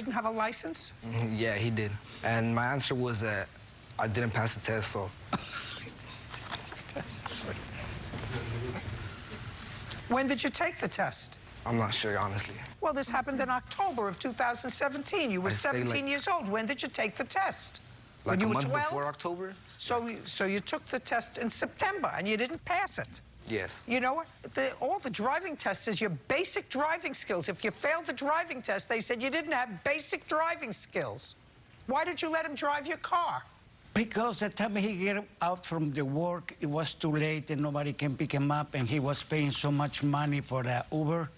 didn't have a license? Yeah, he did. And my answer was that I didn't pass the test, so. When did you take the test? I'm not sure, honestly. Well, this happened in October of 2017. You were I'd say, 17 years old. When did you take the test? Like when you a were month 12? before October? So you took the test in September and you didn't pass it. Yes. You know what? All the driving test is your basic driving skills. If you failed the driving test, they said you didn't have basic driving skills. Why did you let him drive your car? Because the time he get out from the work, it was too late and nobody can pick him up, and he was paying so much money for the Uber,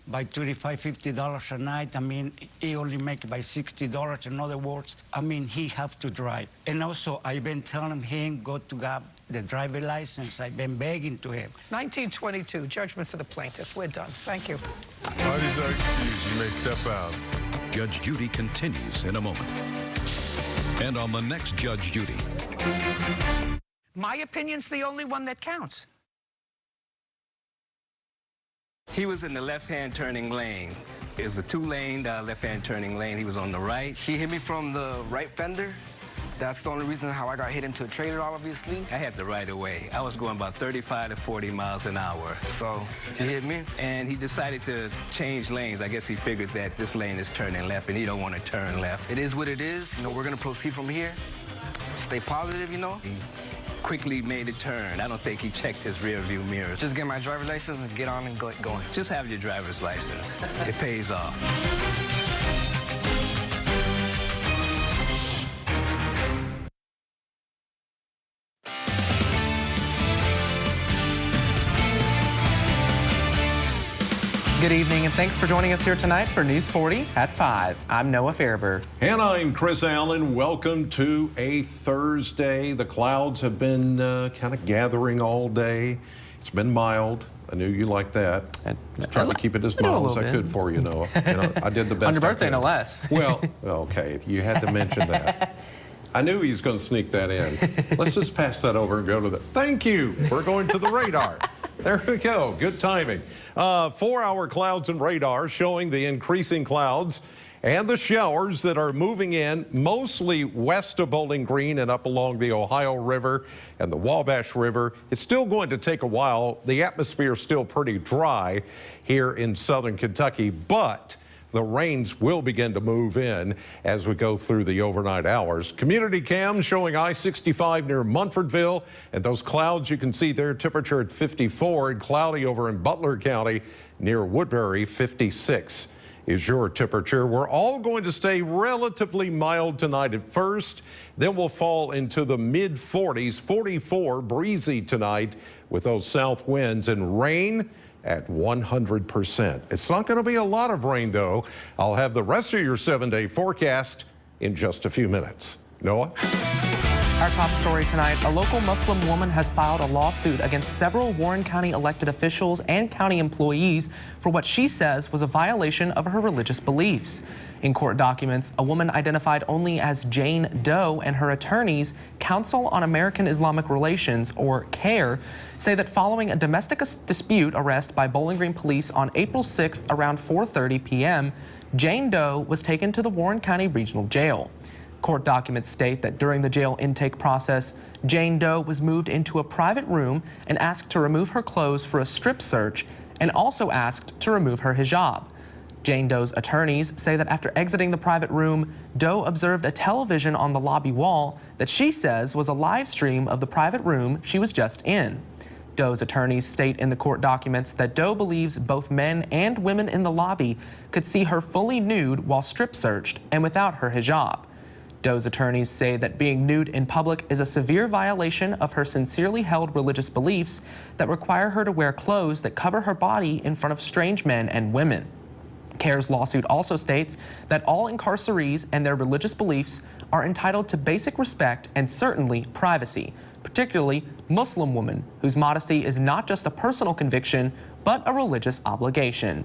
by $35, $50 a night. I mean, he only make by $60. In other words, I mean, he have to drive. And also, I've been telling him go to get the driver license. I've been begging to him. 1922, judgment for the plaintiff. We're done. Thank you. Parties are excused. You may step out. Judge Judy continues in a moment. And on the next Judge Judy. My opinion's the only one that counts. He was in the left-hand turning lane. It was a two-lane left-hand turning lane. He was on the right. He hit me from the right fender. That's the only reason how I got hit into a trailer, obviously. I had the right of way. I was going about 35 to 40 miles an hour. So he hit me. And he decided to change lanes. I guess he figured that this lane is turning left and he don't want to turn left. It is what it is. You know, we're going to proceed from here. Stay positive, you know. He quickly made a turn. I don't think he checked his rear view mirrors. Just get my driver's license and get on and going. Just have your driver's license. It pays off. Good evening, and thanks for joining us here tonight for News 40 at 5. I'm Noah Fairber. And I'm Chris Allen. Welcome to a Thursday. The clouds have been kind of gathering all day. It's been mild. I knew you liked that. I was trying to keep it as mild as I could for you, Noah. You know, I did the best On your birthday, I could. no less. Well, okay, you had to mention that. I knew he was going to sneak that in. Let's just pass that over and go to the... Thank you. We're going to the radar. There we go. Good timing. 4-hour clouds and radar showing the increasing clouds and the showers that are moving in mostly west of Bowling Green and up along the Ohio River and the Wabash River. It's still going to take a while. The atmosphere is still pretty dry here in southern Kentucky, but the rains will begin to move in as we go through the overnight hours. Community cam showing I-65 near Munfordville, and those clouds you can see there, temperature at 54, and cloudy over in Butler County near Woodbury, 56 is your temperature. We're all going to stay relatively mild tonight at first, then we'll fall into the mid-40s, 44, breezy tonight with those south winds, and rain at 100%. It's not going to be a lot of rain, though. I'll have the rest of your 7-day forecast in just a few minutes. Noah? Our top story tonight, a local Muslim woman has filed a lawsuit against several Warren County elected officials and county employees for what she says was a violation of her religious beliefs. In court documents, a woman identified only as Jane Doe and her attorneys, Council on American Islamic Relations, or CAIR, say that following a domestic dispute arrest by Bowling Green police on April 6th around 4:30 p.m., Jane Doe was taken to the Warren County Regional Jail. Court documents state that during the jail intake process, Jane Doe was moved into a private room and asked to remove her clothes for a strip search, and also asked to remove her hijab. Jane Doe's attorneys say that after exiting the private room, Doe observed a television on the lobby wall that she says was a live stream of the private room she was just in. Doe's attorneys state in the court documents that Doe believes both men and women in the lobby could see her fully nude while strip searched and without her hijab. Doe's attorneys say that being nude in public is a severe violation of her sincerely held religious beliefs that require her to wear clothes that cover her body in front of strange men and women. CAIR's lawsuit also states that all incarcerees and their religious beliefs are entitled to basic respect and certainly privacy, particularly Muslim women whose modesty is not just a personal conviction, but a religious obligation.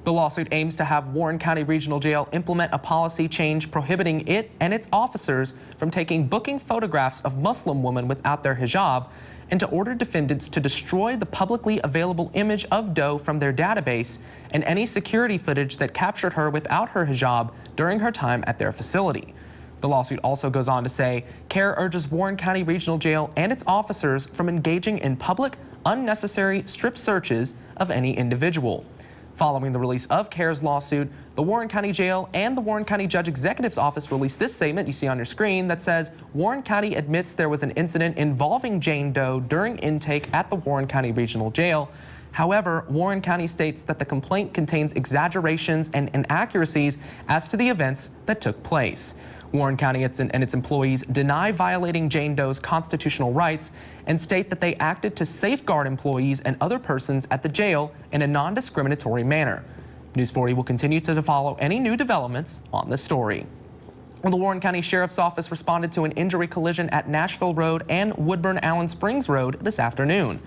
The lawsuit aims to have Warren County Regional Jail implement a policy change prohibiting it and its officers from taking booking photographs of Muslim women without their hijab and to order defendants to destroy the publicly available image of Doe from their database and any security footage that captured her without her hijab during her time at their facility. The lawsuit also goes on to say CARE urges Warren County Regional Jail and its officers from engaging in public, unnecessary strip searches of any individual. Following the release of CARE's lawsuit, the Warren County Jail and the Warren County Judge Executive's Office released this statement you see on your screen that says Warren County admits there was an incident involving Jane Doe during intake at the Warren County Regional Jail. However, Warren County states that the complaint contains exaggerations and inaccuracies as to the events that took place. Warren County and its employees deny violating Jane Doe's constitutional rights and state that they acted to safeguard employees and other persons at the jail in a non-discriminatory manner. News 40 will continue to follow any new developments on this story. Well, the Warren County Sheriff's Office responded to an injury collision at Nashville Road and Woodburn Allen Springs Road this afternoon.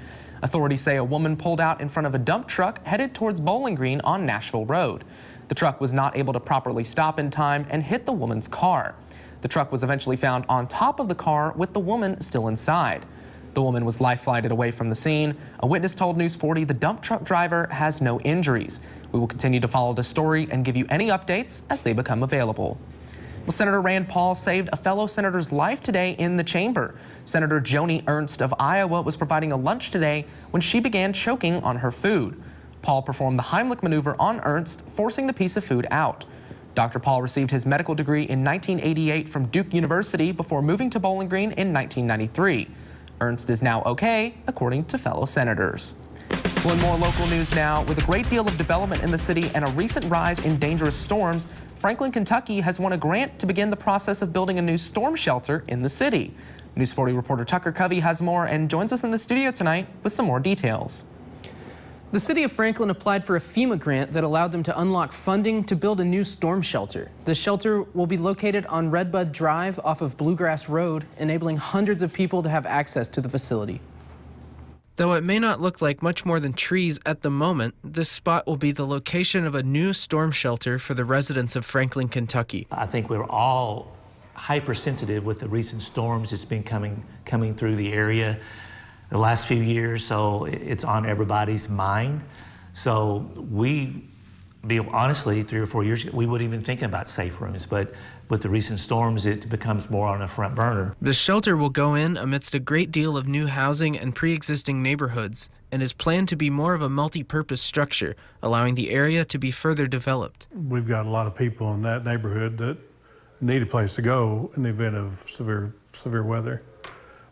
Authorities say a woman pulled out in front of a dump truck headed towards Bowling Green on Nashville Road. The truck was not able to properly stop in time and hit the woman's car. The truck was eventually found on top of the car with the woman still inside. The woman was life-flighted away from the scene. A witness told News 40 the dump truck driver has no injuries. We will continue to follow the story and give you any updates as they become available. Well, Senator Rand Paul saved a fellow senator's life today in the chamber. Senator Joni Ernst of Iowa was providing a lunch today when she began choking on her food. Paul performed the Heimlich maneuver on Ernst, forcing the piece of food out. Dr. Paul received his medical degree in 1988 from Duke University before moving to Bowling Green in 1993. Ernst is now okay, according to fellow senators. Well, in more local news now, with a great deal of development in the city and a recent rise in dangerous storms, Franklin, Kentucky has won a grant to begin the process of building a new storm shelter in the city. News 40 reporter Tucker Covey has more and joins us in the studio tonight with some more details. The city of Franklin applied for a FEMA grant that allowed them to unlock funding to build a new storm shelter. The shelter will be located on Redbud Drive off of Bluegrass Road, enabling hundreds of people to have access to the facility. Though it may not look like much more than trees at the moment, this spot will be the location of a new storm shelter for the residents of Franklin, Kentucky. I think we're all hypersensitive with the recent storms that's been coming through the area the last few years, so it's on everybody's mind. So honestly, 3 or 4 years ago, we wouldn't even think about safe rooms, but with the recent storms, it becomes more on a front burner. The shelter will go in amidst a great deal of new housing and pre-existing neighborhoods, and is planned to be more of a multi-purpose structure, allowing the area to be further developed. We've got a lot of people in that neighborhood that need a place to go in the event of severe weather.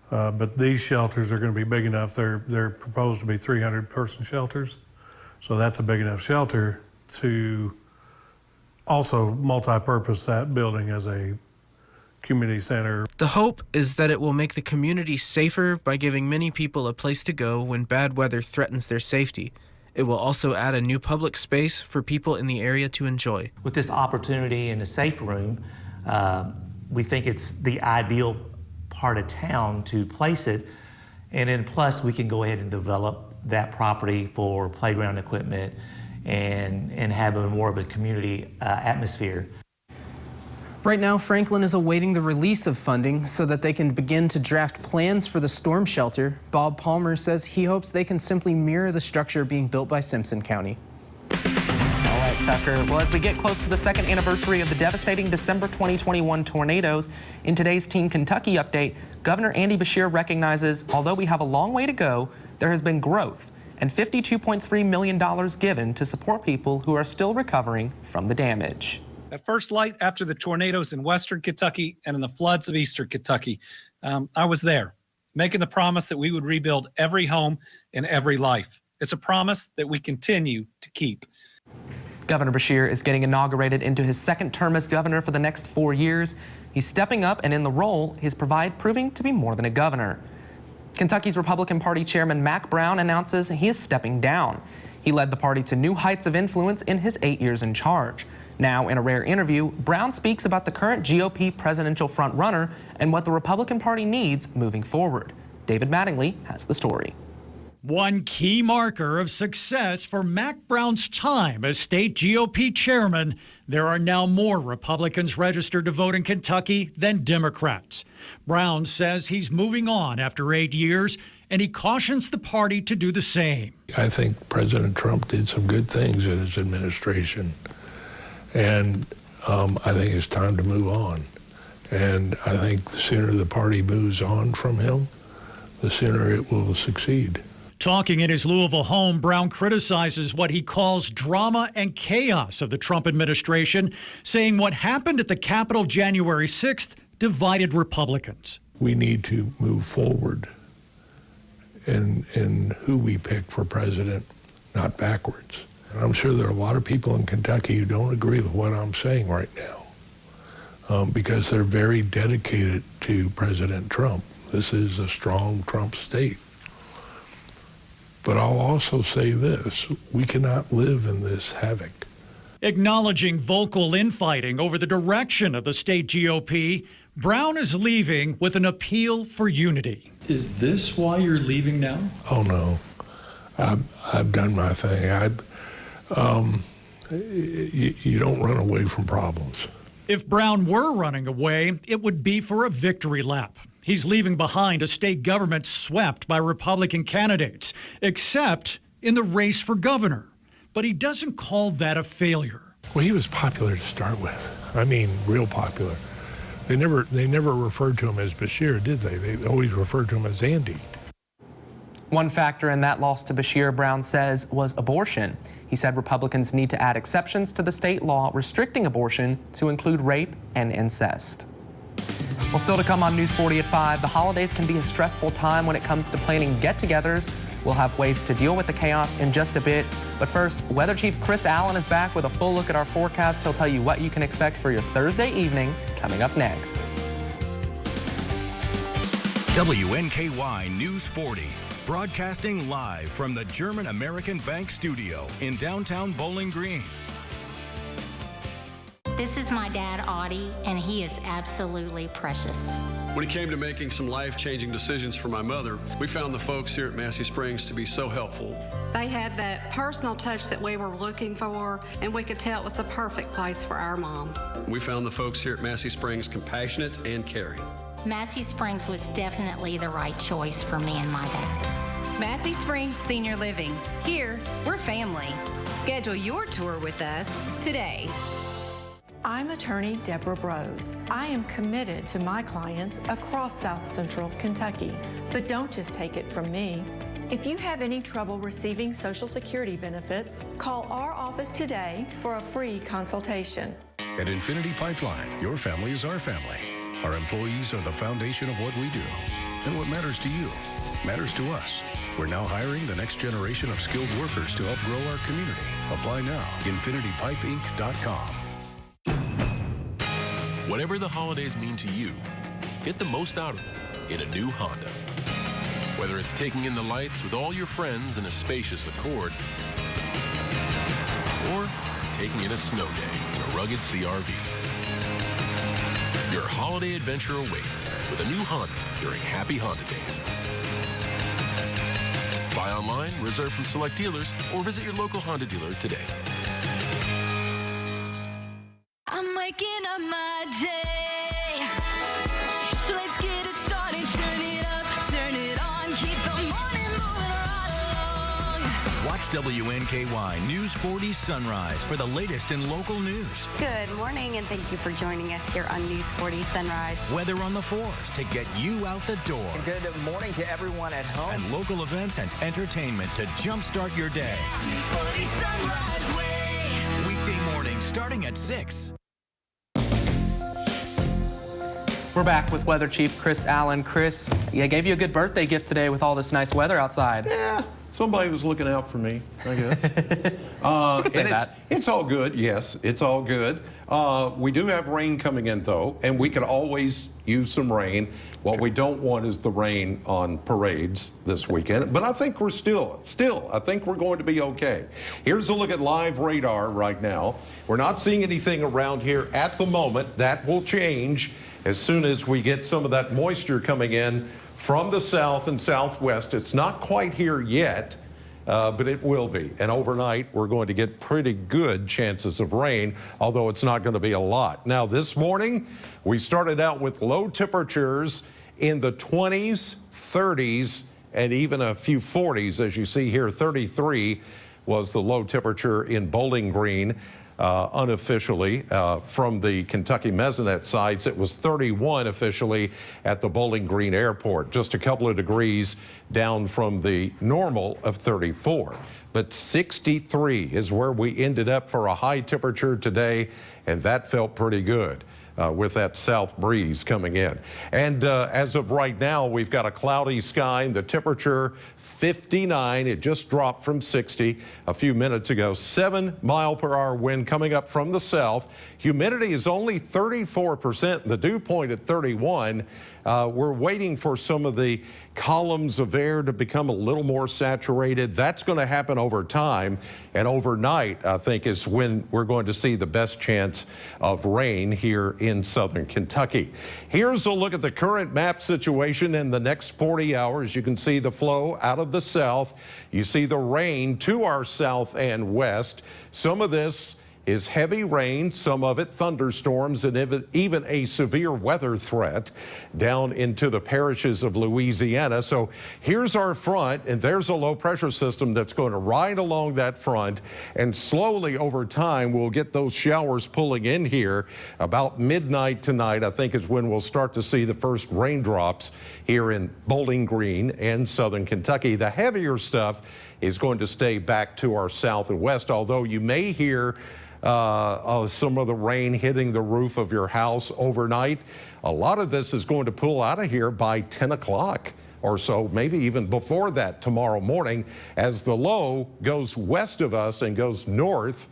But these shelters are going to be big enough. They're proposed to be 300-person shelters. So that's a big enough shelter to also multi-purpose that building as a community center. The hope is that it will make the community safer by giving many people a place to go when bad weather threatens their safety. It will also add a new public space for people in the area to enjoy. With this opportunity in the safe room, we think it's the ideal part of town to place it, and then plus we can go ahead and develop that property for playground equipment and have more of a community atmosphere. Right now, Franklin is awaiting the release of funding so that they can begin to draft plans for the storm shelter. Bob Palmer says he hopes they can simply mirror the structure being built by Simpson County. All right, Tucker. Well, as we get close to the second anniversary of the devastating December 2021 tornadoes, in today's Team Kentucky update, Governor Andy Beshear recognizes although we have a long way to go, there has been growth and $52.3 million given to support people who are still recovering from the damage. At first light after the tornadoes in western Kentucky and in the floods of eastern Kentucky, I was there, making the promise that we would rebuild every home and every life. It's a promise that we continue to keep. Governor Beshear is getting inaugurated into his second term as governor for the next 4 years. He's stepping up, and in the role, he's proving to be more than a governor. Kentucky's Republican Party Chairman Mac Brown announces he is stepping down. He led the party to new heights of influence in his 8 years in charge. Now, in a rare interview, Brown speaks about the current GOP presidential frontrunner and what the Republican Party needs moving forward. David Mattingly has the story. One key marker of success for Mac Brown's time as state GOP chairman, there are now more Republicans registered to vote in Kentucky than Democrats. Brown says he's moving on after 8 years, and he cautions the party to do the same. I think President Trump did some good things in his administration, and I think it's time to move on. And I think the sooner the party moves on from him, the sooner it will succeed. Talking in his Louisville home, Brown criticizes what he calls drama and chaos of the Trump administration, saying what happened at the Capitol January 6th divided Republicans. We need to move forward in who we pick for president, not backwards. And I'm sure there are a lot of people in Kentucky who don't agree with what I'm saying right now because they're very dedicated to President Trump. This is a strong Trump state. But I'll also say this, we cannot live in this havoc. Acknowledging vocal infighting over the direction of the state GOP, Brown is leaving with an appeal for unity. Is this why you're leaving now? Oh, no. I've done my thing. You don't run away from problems. If Brown were running away, it would be for a victory lap. He's leaving behind a state government swept by Republican candidates, except in the race for governor. But he doesn't call that a failure. Well, he was popular to start with. I mean, real popular. They never referred to him as Bashir, did they? They always referred to him as Andy. One factor in that loss to Bashir, Brown says, was abortion. He said Republicans need to add exceptions to the state law restricting abortion to include rape and incest. Well, still to come on News 40 at 5, the holidays can be a stressful time when it comes to planning get-togethers. We'll have ways to deal with the chaos in just a bit. But first, Weather Chief Chris Allen is back with a full look at our forecast. He'll tell you what you can expect for your Thursday evening coming up next. WNKY News 40, broadcasting live from the German American Bank studio in downtown Bowling Green. This is my dad, Audie, and he is absolutely precious. When it came to making some life-changing decisions for my mother, we found the folks here at Massey Springs to be so helpful. They had that personal touch that we were looking for, and we could tell it was the perfect place for our mom. We found the folks here at Massey Springs compassionate and caring. Massey Springs was definitely the right choice for me and my dad. Massey Springs Senior Living. Here, we're family. Schedule your tour with us today. I'm attorney Deborah Brose. I am committed to my clients across South Central Kentucky. But don't just take it from me. If you have any trouble receiving Social Security benefits, call our office today for a free consultation. At Infinity Pipeline, your family is our family. Our employees are the foundation of what we do. And what matters to you matters to us. We're now hiring the next generation of skilled workers to help grow our community. Apply now. InfinityPipeInc.com. Whatever the holidays mean to you, get the most out of them in a new Honda. Whether it's taking in the lights with all your friends in a spacious Accord, or taking in a snow day in a rugged CRV. Your holiday adventure awaits with a new Honda during Happy Honda Days. Buy online, reserve from select dealers, or visit your local Honda dealer today. I'm waking up my day, so let's get it started. Turn it up, turn it on, keep the morning moving right along. Watch WNKY News 40 Sunrise for the latest in local news. Good morning, and thank you for joining us here on News 40 Sunrise. Weather on the 4s to get you out the door. Good morning to everyone at home. And local events and entertainment to jumpstart your day. News 40 Sunrise Way. Weekday morning starting at 6. We're back with Weather Chief Chris Allen. Chris, I gave you a good birthday gift today with all this nice weather outside. Yeah, somebody was looking out for me, I guess. You could say that. It's all good, yes, it's all good. We do have rain coming in, though, and we could always use some rain. What we don't want is the rain on parades this weekend, but I think we're still, I think we're going to be okay. Here's a look at live radar right now. We're not seeing anything around here at the moment. That will change as soon as we get some of that moisture coming in from the south and southwest. It's not quite here yet, but it will be. And overnight, we're going to get pretty good chances of rain, although it's not going to be a lot. Now, this morning, we started out with low temperatures in the 20s, 30s, and even a few 40s. As you see here, 33 was the low temperature in Bowling Green. Unofficially from the Kentucky Mesonet sites. It was 31 officially at the Bowling Green Airport, just a couple of degrees down from the normal of 34. But 63 is where we ended up for a high temperature today, and that felt pretty good. With that south breeze coming in. And as of right now, we've got a cloudy sky and the temperature 59. It just dropped from 60 a few minutes ago. 7-mile-per-hour wind coming up from the south. Humidity is only 34%. The dew point at 31. We're waiting for some of the columns of air to become a little more saturated. That's going to happen over time. And overnight, I think, is when we're going to see the best chance of rain here in southern Kentucky. Here's a look at the current map situation in the next 40 hours. You can see the flow out of the south. You see the rain to our south and west. Some of this is heavy rain, some of it thunderstorms, and even a severe weather threat down into the parishes of Louisiana. So here's our front, and there's a low pressure system that's going to ride along that front, and slowly over time we'll get those showers pulling in here. About midnight tonight, I think, is when we'll start to see the first raindrops here in Bowling Green and southern Kentucky. The heavier stuff is going to stay back to our south and west, although you may hear some of the rain hitting the roof of your house overnight. A lot of this is going to pull out of here by 10 o'clock or so, maybe even before that tomorrow morning, as the low goes west of us and goes north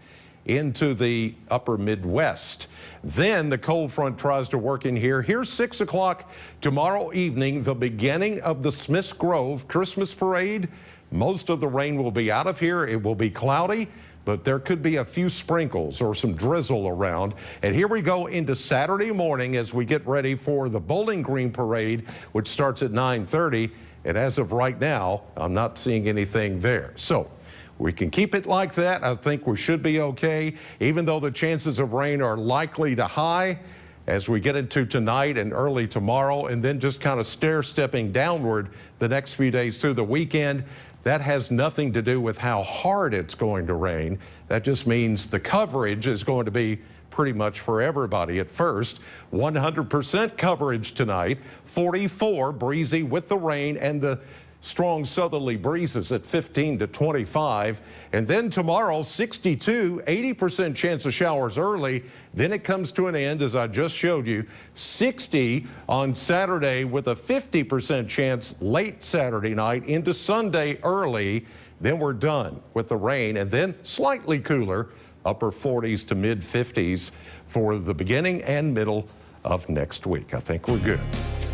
into the upper Midwest. Then the cold front tries to work in here. Here's 6 o'clock tomorrow evening, the beginning of the Smiths Grove Christmas parade. Most of the rain will be out of here. It will be cloudy, but there could be a few sprinkles or some drizzle around. And here we go into Saturday morning as we get ready for the Bowling Green parade, which starts at 9:30. And as of right now, I'm not seeing anything there. So we can keep it like that. I think we should be okay, even though the chances of rain are likely to high as we get into tonight and early tomorrow, and then just kind of stair-stepping downward the next few days through the weekend. That has nothing to do with how hard it's going to rain. That just means the coverage is going to be pretty much for everybody at first. 100% coverage tonight, 44 breezy with the rain and the strong southerly breezes at 15 to 25. And then tomorrow, 62, 80% chance of showers early. Then it comes to an end, as I just showed you. 60 on Saturday with a 50% chance late Saturday night into Sunday early. Then we're done with the rain, and then slightly cooler, upper 40s to mid 50s for the beginning and middle of next week. I think we're good.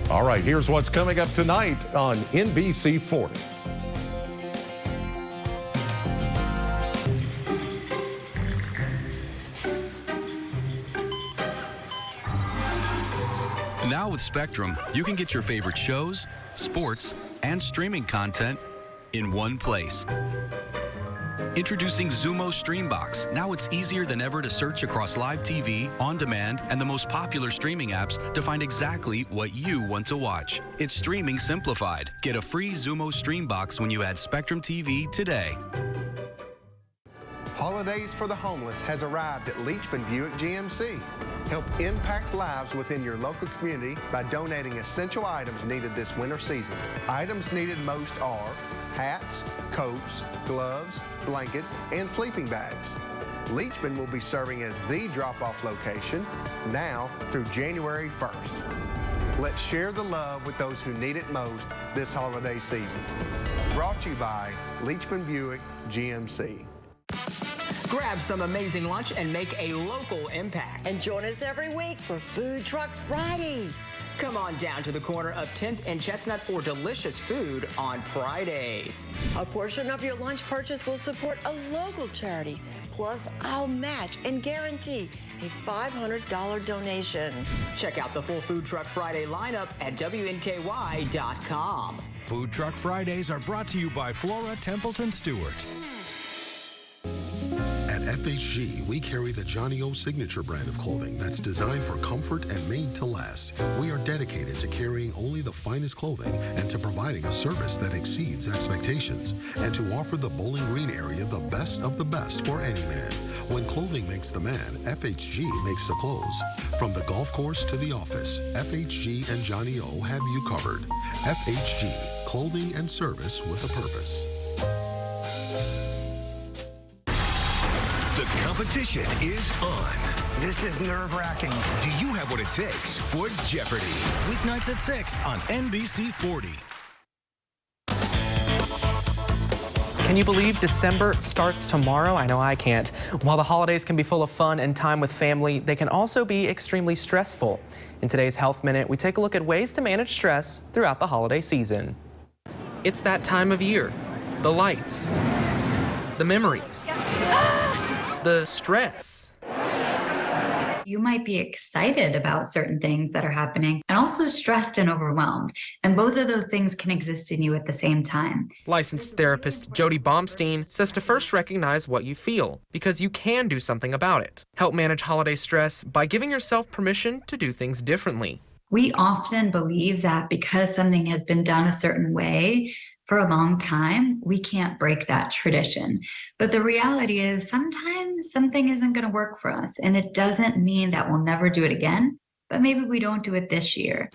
All right, here's what's coming up tonight on NBC 40. Now with Spectrum, you can get your favorite shows, sports, and streaming content in one place. Introducing Xumo Streambox. Now it's easier than ever to search across live TV, on demand, and the most popular streaming apps to find exactly what you want to watch. It's streaming simplified. Get a free Xumo Streambox when you add Spectrum TV today. Holidays for the Homeless has arrived at Leachman Buick GMC. Help impact lives within your local community by donating essential items needed this winter season. Items needed most are hats, coats, gloves, blankets, and sleeping bags. Leachman will be serving as the drop-off location now through January 1st. Let's share the love with those who need it most this holiday season. Brought to you by Leachman Buick GMC. Grab some amazing lunch and make a local impact. And join us every week for Food Truck Friday. Come on down to the corner of 10th and Chestnut for delicious food on Fridays. A portion of your lunch purchase will support a local charity. Plus, I'll match and guarantee a $500 donation. Check out the full Food Truck Friday lineup at WNKY.com. Food Truck Fridays are brought to you by Flora Templeton Stewart. At FHG, we carry the Johnny O signature brand of clothing that's designed for comfort and made to last. We are dedicated to carrying only the finest clothing and to providing a service that exceeds expectations, and to offer the Bowling Green area the best of the best for any man. When clothing makes the man, FHG makes the clothes. From the golf course to the office, FHG and Johnny O have you covered. FHG, clothing and service with a purpose. The competition is on. This is nerve-wracking. Do you have what it takes for Jeopardy? Weeknights at 6 on NBC 40. Can you believe December starts tomorrow? I know I can't. While the holidays can be full of fun and time with family, they can also be extremely stressful. In today's Health Minute, we take a look at ways to manage stress throughout the holiday season. It's that time of year. The lights, the memories, the stress. You might be excited about certain things that are happening and also stressed and overwhelmed. And both of those things can exist in you at the same time. Licensed therapist Jody Baumstein says to first recognize what you feel, because you can do something about it. Help manage holiday stress by giving yourself permission to do things differently. We often believe that because something has been done a certain way for a long time, we can't break that tradition. But the reality is sometimes something isn't going to work for us. And it doesn't mean that we'll never do it again, but maybe we don't do it this year.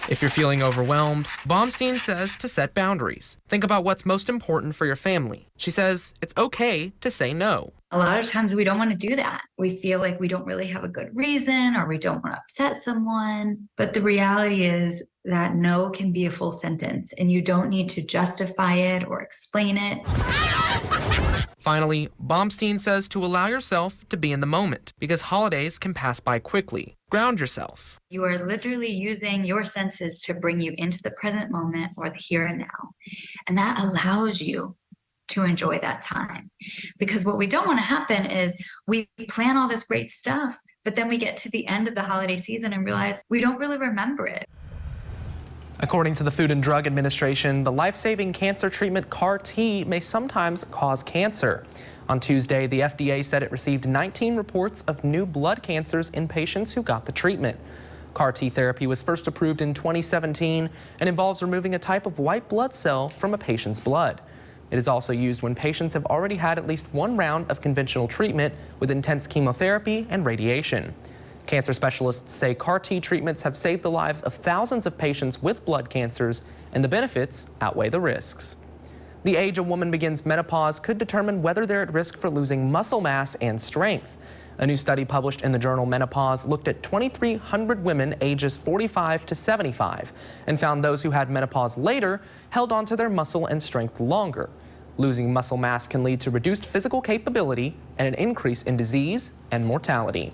If you're feeling overwhelmed, Baumstein says to set boundaries. Think about what's most important for your family. She says it's okay to say no. A lot of times we don't want to do that. We feel like we don't really have a good reason or we don't want to upset someone. But the reality is that no can be a full sentence and you don't need to justify it or explain it. Finally, Baumstein says to allow yourself to be in the moment because holidays can pass by quickly. Ground yourself. You are literally using your senses to bring you into the present moment or the here and now. And that allows you to enjoy that time. Because what we don't want to happen is we plan all this great stuff, but then we get to the end of the holiday season and realize we don't really remember it. According to the Food and Drug Administration, the life-saving cancer treatment CAR-T may sometimes cause cancer. On Tuesday, the FDA said it received 19 reports of new blood cancers in patients who got the treatment. CAR-T therapy was first approved in 2017 and involves removing a type of white blood cell from a patient's blood. It is also used when patients have already had at least one round of conventional treatment with intense chemotherapy and radiation. Cancer specialists say CAR-T treatments have saved the lives of thousands of patients with blood cancers, and the benefits outweigh the risks. The age a woman begins menopause could determine whether they're at risk for losing muscle mass and strength. A new study published in the journal Menopause looked at 2,300 women ages 45 to 75 and found those who had menopause later held on to their muscle and strength longer. Losing muscle mass can lead to reduced physical capability and an increase in disease and mortality.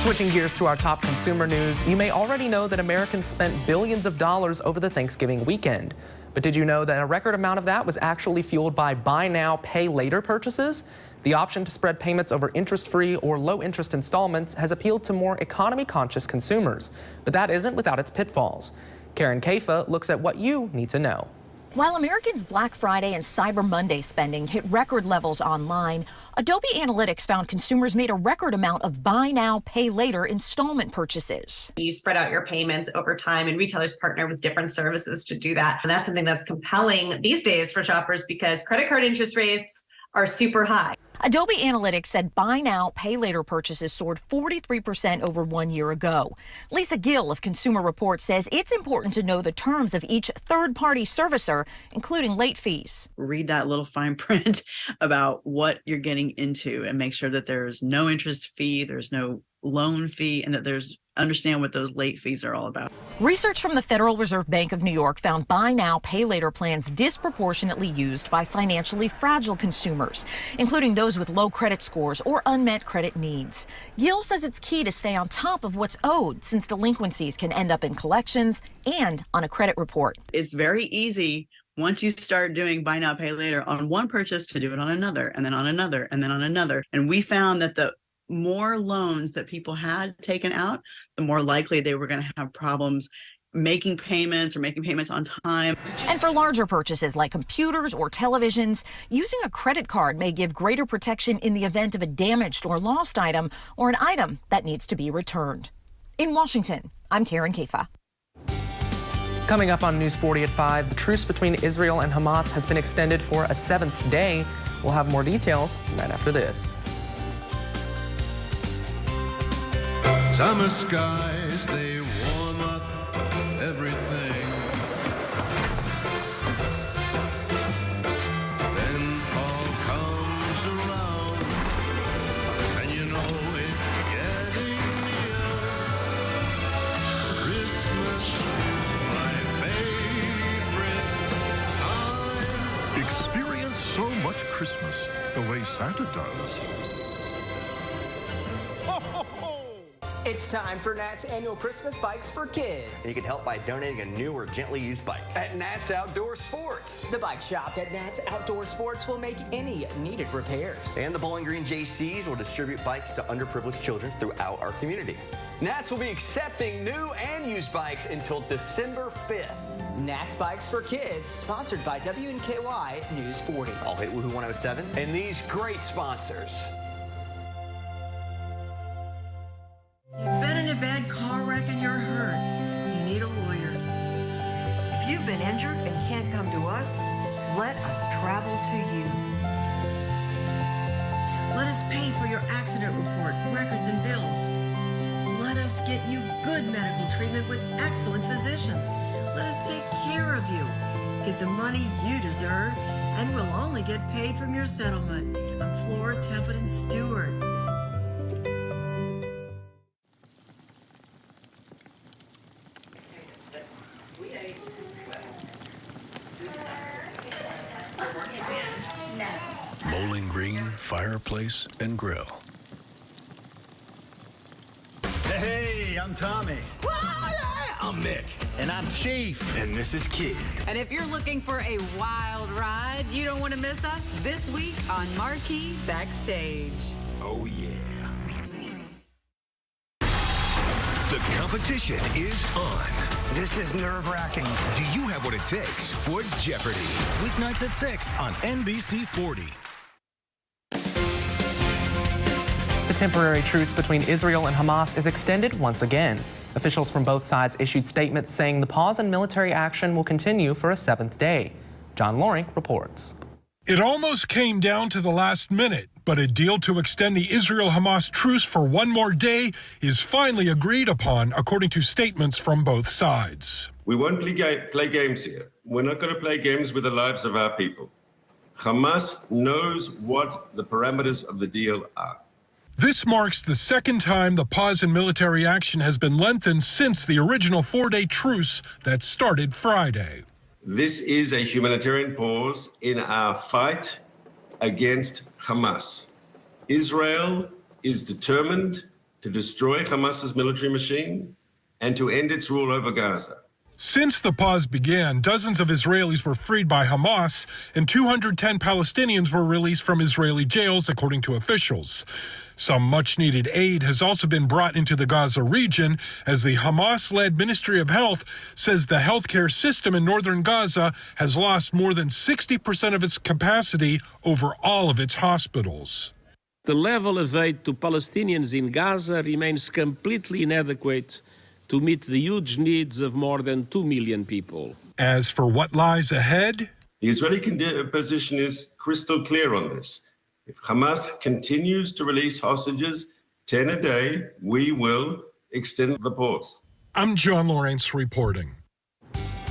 Switching gears to our top consumer news, you may already know that Americans spent billions of dollars over the Thanksgiving weekend. But did you know that a record amount of that was actually fueled by buy now, pay later purchases? The option to spread payments over interest-free or low-interest installments has appealed to more economy-conscious consumers. But that isn't without its pitfalls. Karen Kafa looks at what you need to know. While Americans' Black Friday and Cyber Monday spending hit record levels online, Adobe Analytics found consumers made a record amount of buy now, pay later installment purchases. You spread out your payments over time, and retailers partner with different services to do that. And that's something that's compelling these days for shoppers because credit card interest rates are super high. Adobe Analytics said buy now, pay later purchases soared 43% over 1 year ago. Lisa Gill of Consumer Reports says it's important to know the terms of each third-party servicer, including late fees. Read that little fine print about what you're getting into and make sure that there's no interest fee, there's no loan fee, and that there's understand what those late fees are all about. Research from the Federal Reserve Bank of New York found buy now, pay later plans disproportionately used by financially fragile consumers, including those with low credit scores or unmet credit needs. Gill says it's key to stay on top of what's owed since delinquencies can end up in collections and on a credit report. It's very easy Once you start doing buy now, pay later on one purchase, to do it on another, and then on another, and then on another. And we found that the more loans that people had taken out, the more likely they were going to have problems making payments or making payments on time. And for larger purchases like computers or televisions, using a credit card may give greater protection in the event of a damaged or lost item or an item that needs to be returned. In Washington, I'm WNKY. Coming up on News 40 at 5, the truce between Israel and Hamas has been extended for a 7th day. We'll have more details right after this. Summer skies, they warm up everything. Then fall comes around, and you know it's getting near. Christmas is my favorite time. Experience so much Christmas the way Santa does. It's time for Nat's annual Christmas Bikes for Kids. And you can help by donating a new or gently used bike At Nat's Outdoor Sports. The bike shop at Nat's Outdoor Sports will make any needed repairs. And the Bowling Green JCs will distribute bikes to underprivileged children throughout our community. Nat's will be accepting new and used bikes until December 5th. Nat's Bikes for Kids, sponsored by WNKY News 40. I'll hit Woohoo 107. And these great sponsors. You've been in a bad car wreck and you're hurt. You need a lawyer. If you've been injured and can't come to us, let us travel to you. Let us pay for your accident report, records, and bills. Let us get you good medical treatment with excellent physicians. Let us take care of you. Get the money you deserve, and we'll only get paid from your settlement. I'm Flora Templeton Stewart. Bowling Green Fireplace and Grill. Hey, I'm Tommy. I'm Nick. And I'm Chief. And this is Kid. And if you're looking for a wild ride, you don't want to miss us this week on Marquee Backstage. Oh, yeah. The competition is on. This is nerve-wracking. Do you have what it takes for Jeopardy? Weeknights at 6 on NBC 40. The temporary truce between Israel and Hamas is extended once again. Officials from both sides issued statements saying the pause in military action will continue for a 7th day. John Loring reports. It almost came down to the last minute, but a deal to extend the Israel-Hamas truce for one more day is finally agreed upon, according to statements from both sides. We won't play games here. We're not going to play games with the lives of our people. Hamas knows what the parameters of the deal are. This marks the second time the pause in military action has been lengthened since the original 4-day truce that started Friday. This is a humanitarian pause in our fight against Hamas. Israel is determined to destroy Hamas's military machine and to end its rule over Gaza. Since the pause began, dozens of Israelis were freed by Hamas and 210 Palestinians were released from Israeli jails, according to officials. Some much-needed aid has also been brought into the Gaza region as the Hamas-led Ministry of Health says the healthcare system in northern Gaza has lost more than 60% of its capacity over all of its hospitals. The level of aid to Palestinians in Gaza remains completely inadequate to meet the huge needs of more than 2 million people. As for what lies ahead, the Israeli position is crystal clear on this. If Hamas continues to release hostages 10 a day, we will extend the pause. I'm John Lawrence reporting.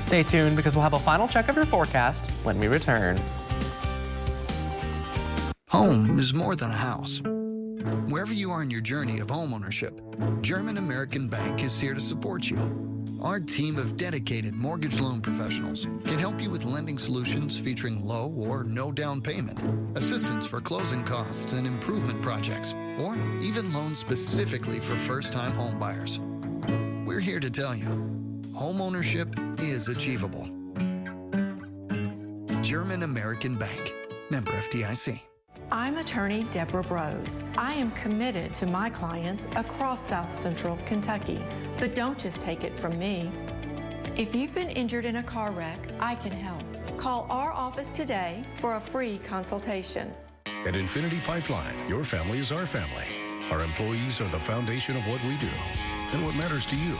Stay tuned because we'll have a final check of your forecast when we return. Home is more than a house. Wherever you are in your journey of homeownership, German American Bank is here to support you. Our team of dedicated mortgage loan professionals can help you with lending solutions featuring low or no down payment, assistance for closing costs and improvement projects, or even loans specifically for first-time home buyers. We're here to tell you, homeownership is achievable. German American Bank. Member FDIC. I'm attorney Deborah Brose. I am committed to my clients across South Central Kentucky. But don't just take it from me. If you've been injured in a car wreck, I can help. Call our office today for a free consultation. At Infinity Pipeline, your family is our family. Our employees are the foundation of what we do. And what matters to you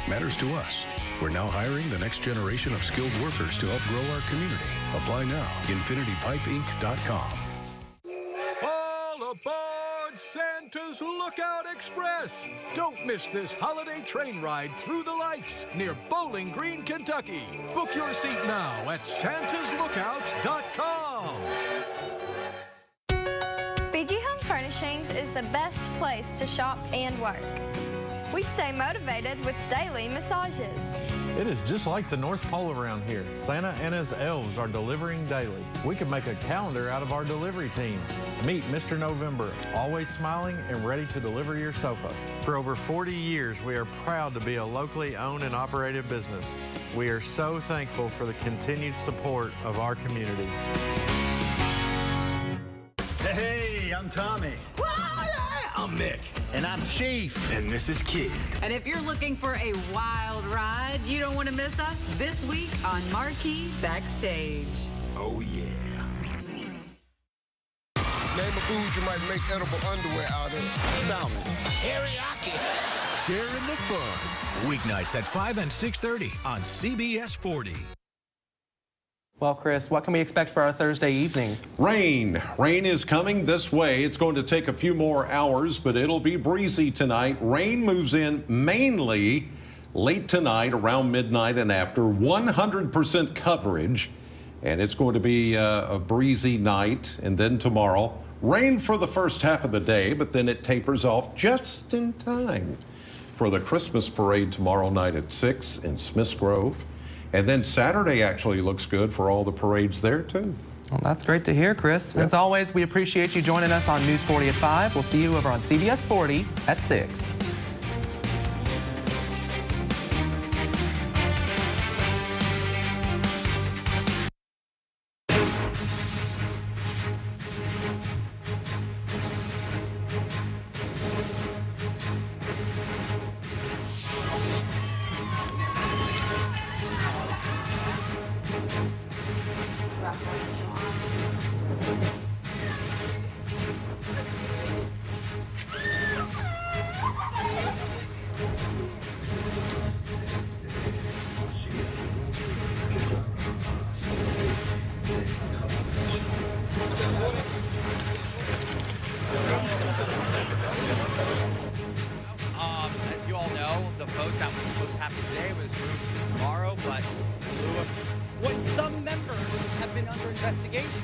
matters to us. We're now hiring the next generation of skilled workers to help grow our community. Apply now. InfinityPipeInc.com. All aboard Santa's Lookout Express! Don't miss this holiday train ride through the lights near Bowling Green, Kentucky. Book your seat now at santaslookout.com. BG Home Furnishings is the best place to shop and work. We stay motivated with daily massages. It is just like the North Pole around here. Santa and his elves are delivering daily. We could make a calendar out of our delivery team. Meet Mr. November, always smiling and ready to deliver your sofa. For over 40 years, we are proud to be a locally owned and operated business. We are so thankful for the continued support of our community. Hey, I'm Tommy. I'm Nick. And I'm Chief. And this is Kid. And if you're looking for a wild ride, you don't want to miss us this week on Marquee Backstage. Oh, yeah. Name a food you might make edible underwear out of. Salmon. Teriyaki. Sharing the fun. Weeknights at 5 and 6:30 on CBS 40. Well, Chris, what can we expect for our Thursday evening? Rain. Rain is coming this way. It's going to take a few more hours, but it'll be breezy tonight. Rain moves in mainly late tonight around midnight and after. 100% coverage, and it's going to be a breezy night. And then tomorrow, rain for the first half of the day, but then it tapers off just in time for the Christmas parade tomorrow night at 6 in Smiths Grove. And then Saturday actually looks good for all the parades there, too. Well, that's great to hear, Chris. Yep. As always, we appreciate you joining us on News 40 at 5. We'll see you over on CBS 40 at 6. As you all know, the vote that was supposed to happen today was moved to tomorrow, but what some members have been under investigation.